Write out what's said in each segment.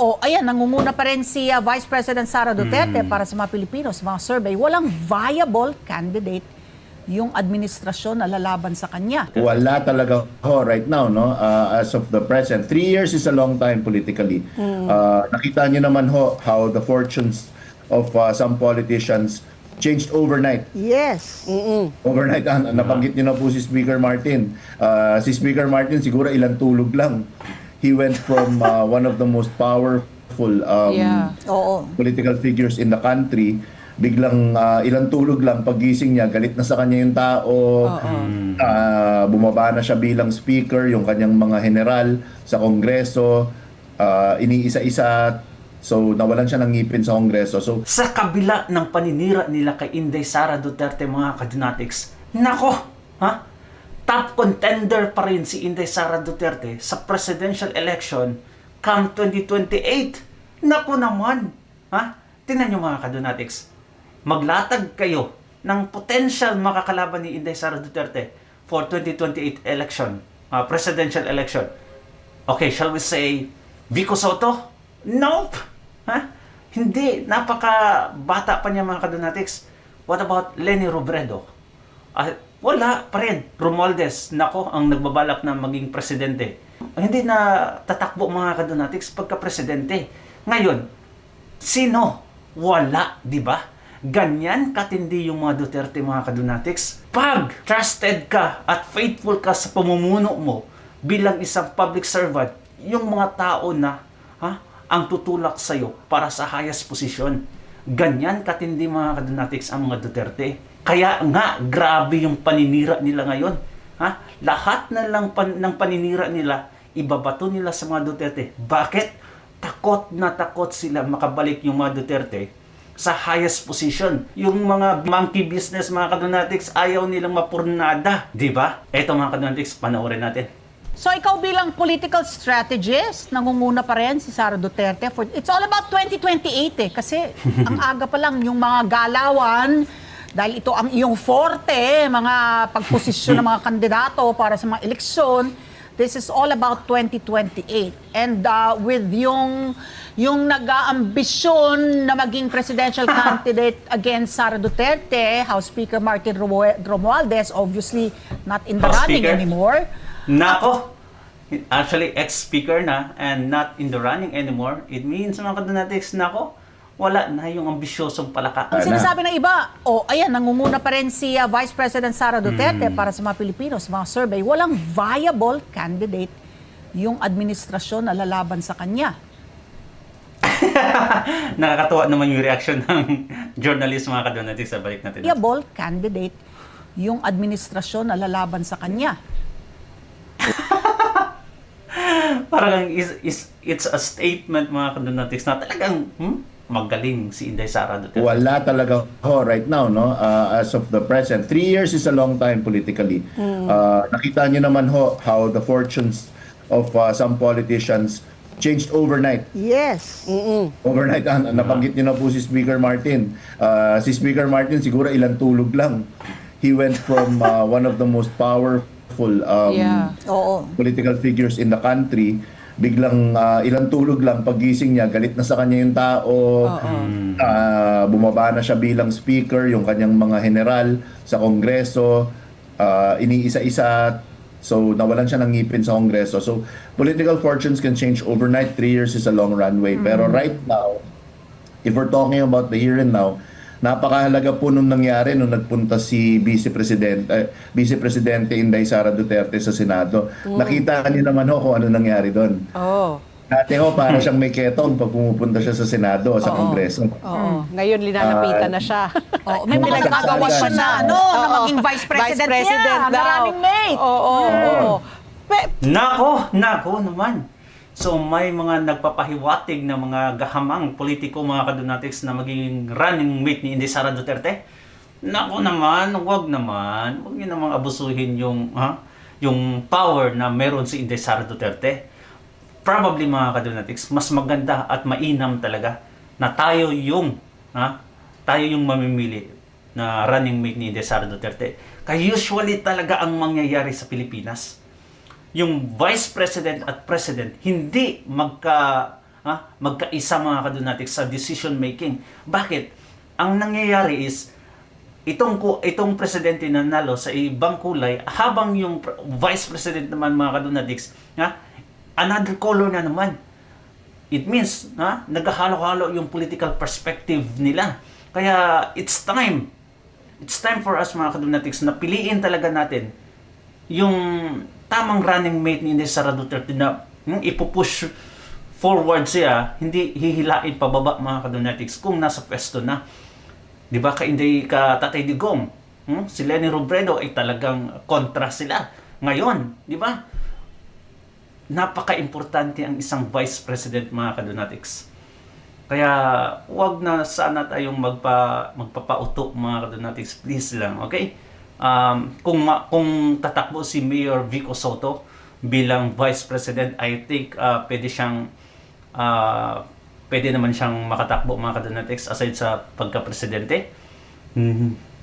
O ayan, nangunguna pa rin si Vice President Sara Duterte para sa mga Pilipino, sa mga survey. Walang viable candidate yung administrasyon na lalaban sa kanya. Wala talaga right now, no? As of the present. 3 years is a long time politically. Nakita niyo naman how the fortunes of some politicians changed overnight. Yes. Overnight, nabanggit niyo na po si Speaker Martin. Si Speaker Martin siguro ilang tulog lang. He went from one of the most powerful Oo. political figures in the country. Biglang ilang tulog lang, paggising niya, galit na sa kanya yung tao. Bumaba na siya bilang speaker, yung kanyang mga general sa Kongreso. Iniisa-isa. So, nawalan siya ng ngipin sa Kongreso. So, Sa kabila ng paninira nila kay Inday Sara Duterte, mga kadunatics, nako, ha? Top contender pa rin si Inday Sara Duterte sa presidential election come 2028. Nako naman, ha? Tingnan nyo mga kadunatics, maglatag kayo ng potential makakalaban ni Inday Sara Duterte for 2028 election, presidential election. Okay, shall we say Vico Soto? Nope! Ha? Hindi. Napaka-bata pa niya mga kadunatics. What about Leni Robredo? Wala pa rin. Romualdez, nako, ang nagbabalak na maging presidente. Hindi na tatakbo mga kadunatics pagka-presidente. Ngayon, sino? Wala, di ba? Ganyan katindi yung mga Duterte mga kadunatics. Pag trusted ka at faithful ka sa pamumuno mo bilang isang public servant, yung mga tao na ang tutulak sa'yo para sa highest position. Ganyan katindi mga kadunatics ang mga Duterte. Kaya nga, grabe yung paninira nila ngayon. Lahat ng paninira nila, ibabato nila sa mga Duterte. Bakit? Takot na takot sila makabalik yung mga Duterte sa highest position. Yung mga monkey business mga kadunatics, ayaw nilang mapurnada. Diba? Eto mga kadunatics, panoorin natin. So ikaw bilang political strategist, nangunguna pa rin si Sara Duterte. It's all about 2028 kasi ang aga pa lang yung mga galawan, dahil ito ang iyong forte, mga pagposisyon ng mga kandidato para sa mga eleksyon. This is all about 2028. And with yung nag-aambisyon na maging presidential candidate against Sara Duterte, House Speaker Martin Romualdez, obviously not in the House running Speaker? anymore. Nako! Actually, ex-speaker na and not in the running anymore. It means mga kadunatics, nako, wala na yung ambisyosong palaka. Ang sinasabi ng iba, ayan, nangunguna pa rin si Vice President Sara Duterte para sa mga Pilipino, sa mga survey. Walang viable candidate yung administrasyon na lalaban sa kanya. Nakakatuwa naman yung reaction ng journalist mga kadunatics. Sa balik natin. Viable candidate yung administrasyon na lalaban sa kanya. Parang it's a statement mga kadunatics na talagang magaling si Inday Sara Duterte. wala talaga right now, no? As of the present. 3 years is a long time politically. Nakita niyo naman how the fortunes of some politicians changed overnight. Yes. Overnight, nabanggit niyo na po si Speaker Martin. Si Speaker Martin siguro ilang tulog lang. He went from one of the most powerful Oo. political figures in the country. Biglang ilang tulog lang, paggising niya, galit na sa kanya yung tao. Bumaba na siya bilang speaker, yung kanyang mga general sa Kongreso. Iniisa-isa. So, nawalan siya ng ngipin sa Kongreso. So, political fortunes can change overnight. 3 years is a long runway. Pero right now, if we're talking about the here and now, napakahalaga po nung nangyari nung nagpunta si Vice Presidente Inday Sara Duterte sa Senado. Nakita niyo naman kung ano nangyari doon. Dati para siyang may ketong pag pumupunta siya sa Senado, sa Kongreso. Ngayon linalapitan na siya. May pinagagawa siya na, na maging vice president niya, na running mate. Nako naman. So may mga nagpapahiwatig na mga gahamang politiko mga kadunatics na magiging running mate ni Inday Sara Duterte. Nako naman, wag niyo namang abusuhin yung power na meron si Inday Sara Duterte. Probably mga kadunatics, mas maganda at mainam talaga na tayo yung mamimili na running mate ni Inday Sara Duterte. Kaya usually talaga ang mangyayari sa Pilipinas, yung vice president at president hindi magkaisa mga kadunatics sa decision making. Bakit? Ang nangyayari is itong presidente na nalo sa ibang kulay, habang yung vice president naman mga kadunatics, another color na naman. It means naghahalo-halo yung political perspective nila. Kaya it's time for us mga kadunatics na piliin talaga natin yung tamang running mate ni Inday Sara Duterte na ipupush forward siya, hindi hihilain pababa mga kadunatics kung nasa pwesto na. Di ba ka Tatay Digong, si Leni Robredo ay talagang kontra sila. Ngayon, di ba? Napaka-importante ang isang vice president mga kadunatics. Kaya wag na sana tayong magpapauto mga kadunatics, please lang, okay? Kung tatakbo si Mayor Vico Soto bilang vice president, I think pwede naman siyang makatakbo mga kadunatics aside sa pagka-presidente.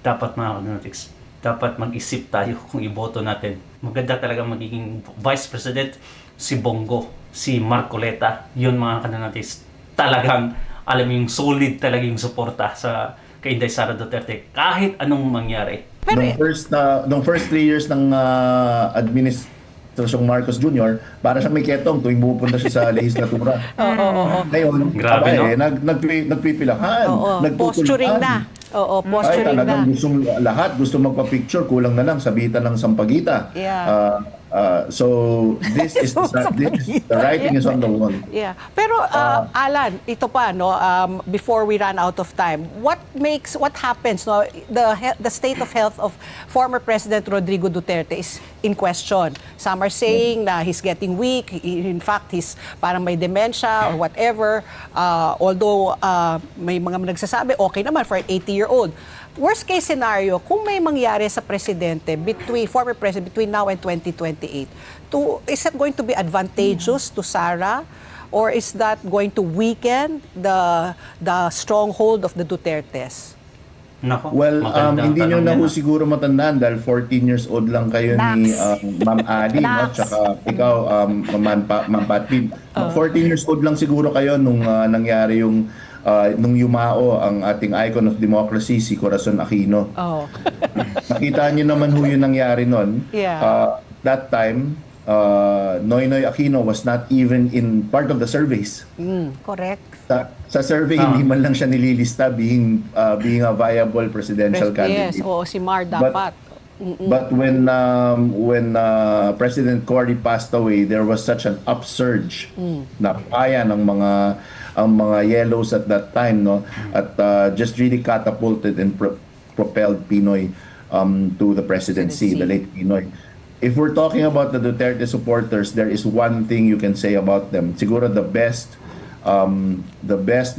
Dapat mga kadunatics, dapat mag-isip tayo kung iboto natin. Maganda talaga magiging vice president si Bongo, si Marcoleta. Yun mga kadunatics, talagang alam yung solid talaga yung suporta sa kay Inday Sara Duterte kahit anong mangyari. Nung first 3 years ng administrasyong Marcos Jr., para siyang may ketong tuwing pupunta siya sa legislatura. Ngayon, Grabe, no? nagpipilahan, Posturing na. Oo, posturing talagang na. lahat gusto magpa-picture, kulang na lang sabitan ng sampagita. Yeah. So this is the writing is on the wall. Yeah. Pero Alan, ito pa no, before we run out of time, what happens no, the state of health of former President Rodrigo Duterte is in question. Some are saying na he's getting weak, in fact he's parang may dementia or whatever. Although may mga nagsasabi okay naman for an 80-year-old. Worst case scenario, kung may mangyari sa presidente former president between now and 2028, is that going to be advantageous to Sara, or is that going to weaken the stronghold of the Dutertes? Nako, Well, magandang hindi nyo tanong na yan, ho siguro matandaan dahil 14 years old lang kayo ni Ma'am Ali, no? Nax. Tsaka ikaw, Ma'am Patpin. 14 years old lang siguro kayo nung nangyari nung yumao ang ating icon of democracy, si Corazon Aquino. Oh. Nakita niyo naman ho yung nangyari nun. Yeah. That time, Noynoy Aquino was not even in part of the surveys. Correct. Sa survey, hindi man lang siya nililista being a viable presidential candidate. Yes, si Mar dapat. But when President Cory passed away, there was such an upsurge na kaya ng mga yellows at that time, no, at just really catapulted and propelled Pinoy to the presidency, the late Pinoy. If we're talking about the Duterte supporters, there is one thing you can say about them. Siguro the best,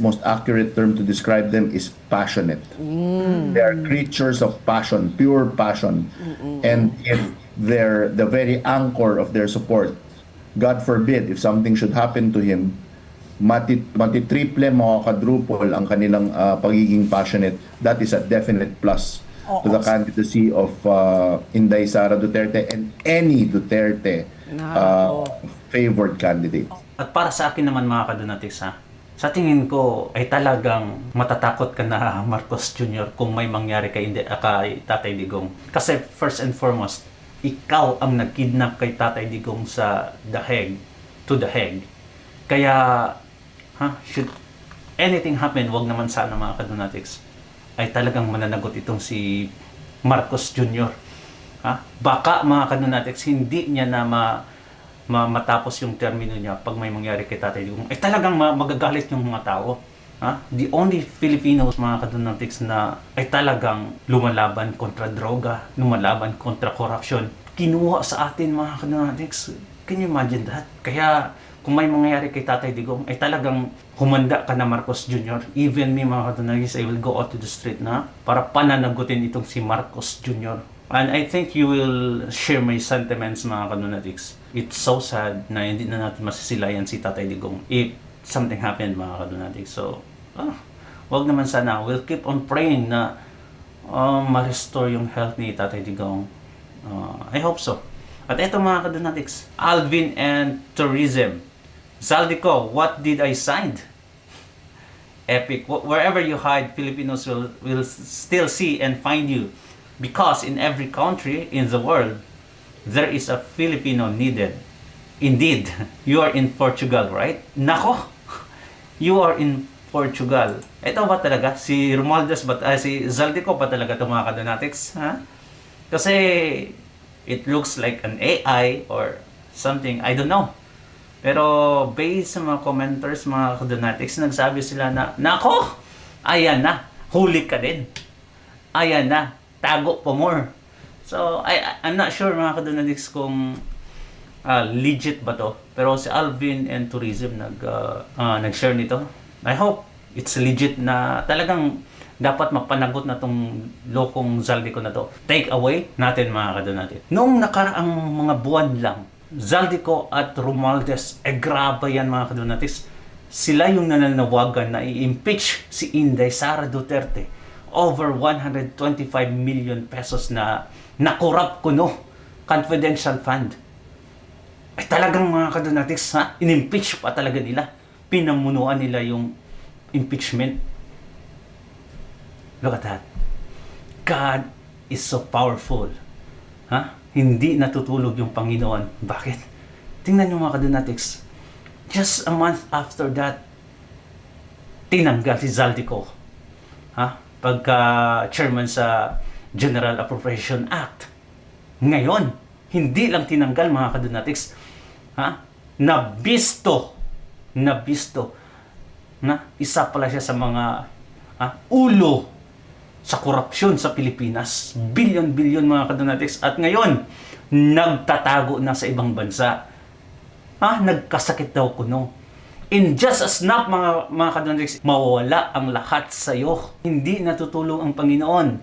most accurate term to describe them is passionate. They are creatures of passion, pure passion. And if they're the very anchor of their support, God forbid, if something should happen to him, matitriple, makakadruple ang kanilang pagiging passionate. That is a definite plus to the candidacy of Inday Sara Duterte and any Duterte favored candidate. At para sa akin naman mga kadunatics, sa tingin ko ay talagang matatakot ka na Marcos Jr. kung may mangyari kay Tatay Digong. Kasi first and foremost, ikaw ang nagkidnap kay Tatay Digong sa to the Hague. Kaya should anything happen, wag naman sana mga kadunatics, ay talagang mananagot itong si Marcos Jr. Baka mga kadunatics, hindi niya na matapos yung termino niya pag may mangyari kay Tatay Digong. Ay talagang magagalit yung mga tao. The only Filipinos mga kadunatics na ay talagang lumalaban kontra droga, lumalaban kontra corruption, kinuha sa atin mga kadunatics. Can you imagine that? Kaya kung may mangyayari kay Tatay Digong, ay talagang humanda ka na Marcos Jr. Even me mga kadunagis, I will go out to the street na para pananagutin itong si Marcos Jr. And I think you will share my sentiments mga kadunagis. It's so sad na hindi na natin masisilayan si Tatay Digong if something happened mga kadunagis. So, wag naman sana. We'll keep on praying na ma-restore yung health ni Tatay Digong. I hope so. At eto mga kadunagis, Alvin and Tourism. Zaldico, what did I sign? Epic. Wherever you hide, Filipinos will still see and find you. Because in every country in the world, there is a Filipino needed. Indeed, you are in Portugal, right? Nako! You are in Portugal. Ito ba talaga? Si Romualdez ba? Si Zaldico ba talaga ito mga kadonatics? Ha? Kasi it looks like an AI or something. I don't know. Pero based sa mga commenters, mga kadonatics, nagsabi sila na, nako! Ayan na! Huli ka din! Ayan na! Tago pa more! So, I'm not sure mga kadonatics kung legit ba to. Pero si Alvin and Tourism nag-share nito. I hope it's legit na talagang dapat mapanagot na tong lokong Zaldico na to. Take away natin mga kadonatics. Noong nakaraang mga buwan lang, Zaldico at Romualdez, grabe yan mga kadonatics. Sila yung nananawagan na i-impeach si Inday Sara Duterte over 125 million pesos na nakorap kuno confidential fund. Ay talagang mga kadonatics, in-impeach pa talaga nila. Pinamunuan nila yung impeachment. Look at that. God is so powerful. Hindi natutulog yung Panginoon. Bakit? Tingnan nyo mga kadonatics. Just a month after that, tinanggal si Zaldico. Pagka chairman sa General Appropriation Act. Ngayon, hindi lang tinanggal mga kadonatics. Nabisto na isa pala siya sa mga ulo sa korupsyon sa Pilipinas. Bilyon-bilyon mga kadonatics. At ngayon, nagtatago na sa ibang bansa. Nagkasakit daw kuno. In just a snap mga kadonatics, mawawala ang lahat sa iyo. Hindi natutulong ang Panginoon.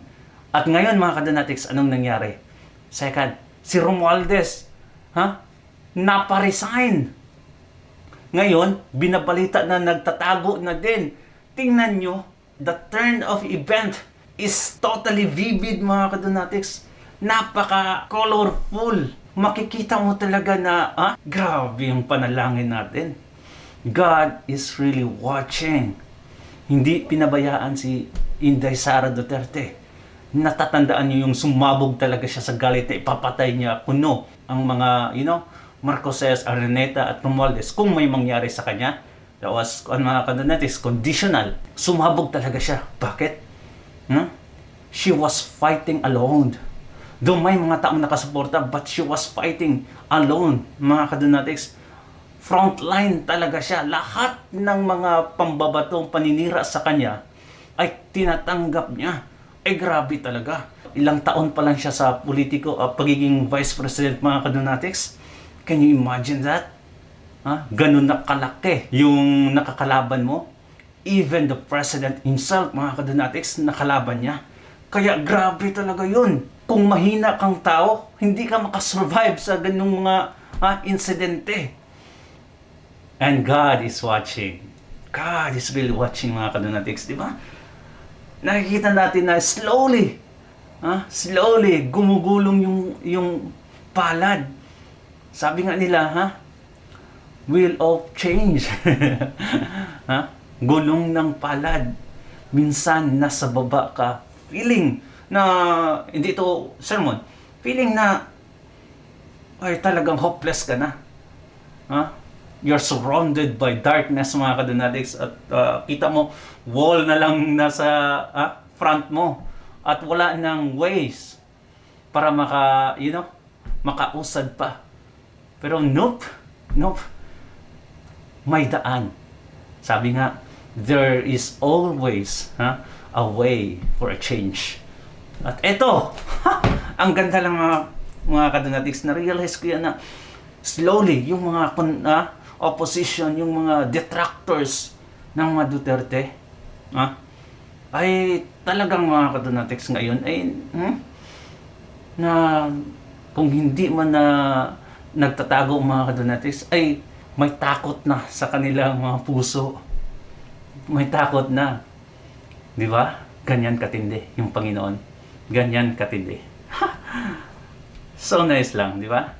At ngayon mga kadonatics, anong nangyari? Second, si Romualdez, naparesign. Ngayon, binabalita na nagtatago na din. Tingnan nyo, the turn of event is totally vivid mga kadonatics. Napaka-colorful. Makikita mo talaga na, grabe yung panalangin natin. God is really watching. Hindi pinabayaan si Inday Sara Duterte. Natatandaan niyo yung sumabog talaga siya sa galit na ipapatay niya kuno ang mga, Marcoses, Araneta at Romualdez kung may mangyari sa kanya. That was, mga kadonatics, conditional. Sumabog talaga siya. Bakit? She was fighting alone. Though may mga taong nakasuporta, but she was fighting alone, mga kadonatics. Frontline talaga siya. Lahat ng mga pambabatong paninira sa kanya ay tinatanggap niya. Grabe talaga. Ilang taon pa lang siya sa politiko, pagiging vice president mga kadonatics. Can you imagine that? Ganun na kalaki yung nakakalaban mo. Even the president himself, mga kadonatics, nakalaban niya. Kaya grabe talaga yun. Kung mahina kang tao, hindi ka makasurvive sa ganung mga insidente. And God is watching. God is really watching mga kadonatics, di ba? Nakikita natin na slowly gumugulong yung palad. Sabi nga nila, wheel of change. Gulong ng palad. Minsan nasa baba ka. Feeling na, hindi ito sermon, feeling na, ay talagang hopeless ka na. You're surrounded by darkness mga kadonatics at kita mo, wall na lang nasa front mo at wala nang ways para makausad pa. Pero nope. May daan. Sabi nga, there is always a way for a change. At eto, ang ganda lang mga kadonatics, na-realize ko yan na slowly, yung mga opposition, yung mga detractors ng mga Duterte, ay talagang mga kadonatics ngayon ay na kung hindi man na nagtatago mga kadonatics ay may takot na sa kanilang mga puso. May takot na. Di ba? Ganyan katindi yung Panginoon. Ganyan katindi. So nice lang, di ba?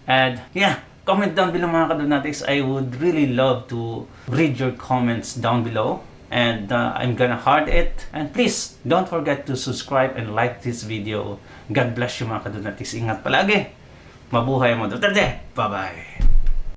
And yeah, Comment down below mga kadonatics. I would really love to read your comments down below. And I'm gonna heart it. And please, don't forget to subscribe and like this video. God bless you mga kadonatics. Ingat palagi. Mabuhay mo Duterte. Bye-bye.